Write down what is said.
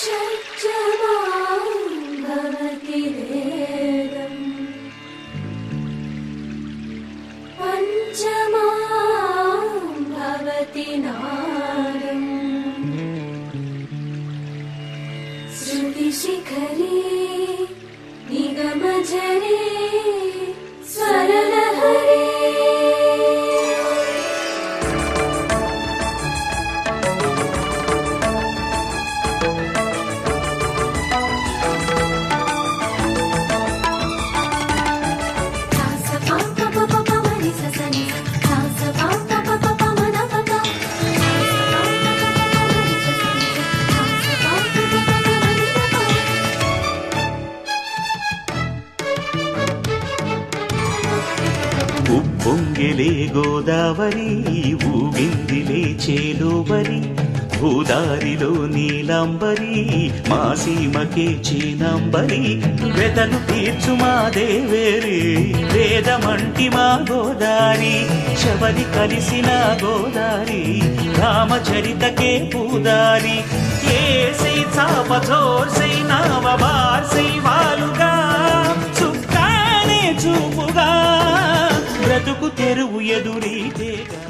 షట్జమాం భవతి వేదం పంచమాం భవతి నాదం శృతిశిఖరే నిగమజరే స్వరలహరే ఉప్పొంగిలే గోదావరి ఊగిందిలే చేలోబరి భూదారిలో నీలాంబరి మా సీమకే చీనాంబరి వెతలు తీర్చు మా దేవేరి వేదమంటి మా గోదారి శబరి కలిసిన గోదారి రామచరితకే పూదారి ఏసై చాప జోర్సై నావ బార్సై వాలుగా చుక్కానే చూపుగా బ్రతుకు తెరువు ఎదురీతేగా